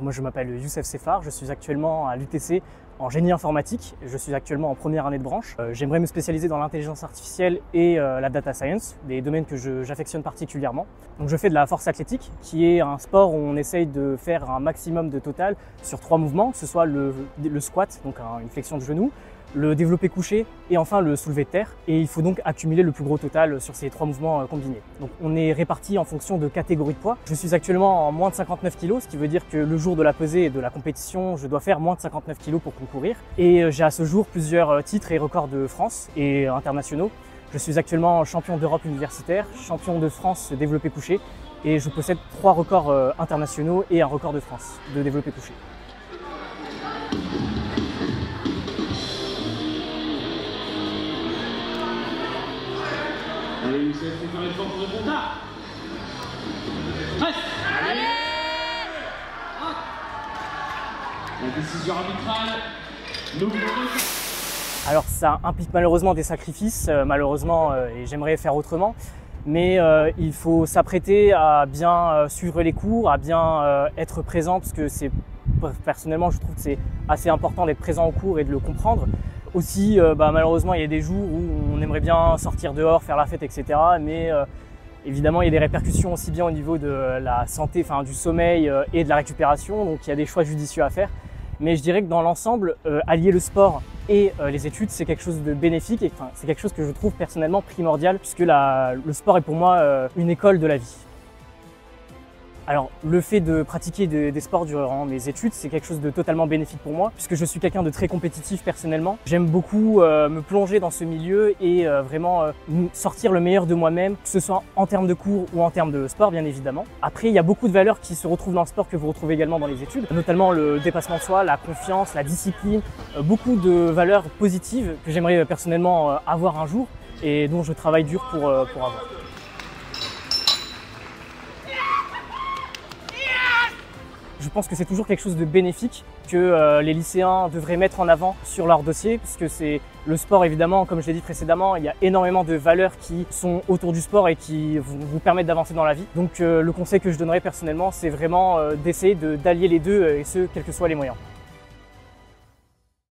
Moi je m'appelle Youssef Sefar, je suis actuellement à l'UTC en génie informatique, je suis actuellement en première année de branche. J'aimerais me spécialiser dans l'intelligence artificielle et la data science, des domaines que j'affectionne particulièrement. Donc je fais de la force athlétique, qui est un sport où on essaye de faire un maximum de total sur 3 mouvements, que ce soit le squat, donc une flexion de genou, le développé couché et enfin le soulevé de terre. Et il faut donc accumuler le plus gros total sur ces 3 mouvements combinés. Donc on est réparti en fonction de catégories de poids. Je suis actuellement en moins de 59 kg, ce qui veut dire que le jour de la pesée et de la compétition, je dois faire moins de 59 kg pour concourir. Et j'ai à ce jour plusieurs titres et records de France et internationaux. Je suis actuellement champion d'Europe universitaire, champion de France développé couché et je possède 3 records internationaux et un record de France de développé couché. Allez Youssef, faut faire l'effort pour répondre là. Reste. Allez. La décision arbitrale. Alors ça implique malheureusement des sacrifices, et j'aimerais faire autrement. Mais il faut s'apprêter à bien suivre les cours, à bien être présent, parce que personnellement je trouve que c'est assez important d'être présent au cours et de le comprendre. Aussi, malheureusement, il y a des jours où on aimerait bien sortir dehors, faire la fête, etc. Mais évidemment, il y a des répercussions aussi bien au niveau de la santé, du sommeil et de la récupération. Donc, il y a des choix judicieux à faire. Mais je dirais que dans l'ensemble, allier le sport et les études, c'est quelque chose de bénéfique et c'est quelque chose que je trouve personnellement primordial puisque le sport est pour moi une école de la vie. Alors, le fait de pratiquer des sports durant mes études, c'est quelque chose de totalement bénéfique pour moi, puisque je suis quelqu'un de très compétitif personnellement. J'aime beaucoup me plonger dans ce milieu et vraiment sortir le meilleur de moi-même, que ce soit en termes de cours ou en termes de sport, bien évidemment. Après, il y a beaucoup de valeurs qui se retrouvent dans le sport que vous retrouvez également dans les études, notamment le dépassement de soi, la confiance, la discipline, beaucoup de valeurs positives que j'aimerais personnellement avoir un jour et dont je travaille dur pour avoir. Je pense que c'est toujours quelque chose de bénéfique que les lycéens devraient mettre en avant sur leur dossier, puisque c'est le sport évidemment, comme je l'ai dit précédemment, il y a énormément de valeurs qui sont autour du sport et qui vous permettent d'avancer dans la vie. Donc le conseil que je donnerais personnellement, c'est vraiment d'essayer d'allier les deux et ce, quels que soient les moyens.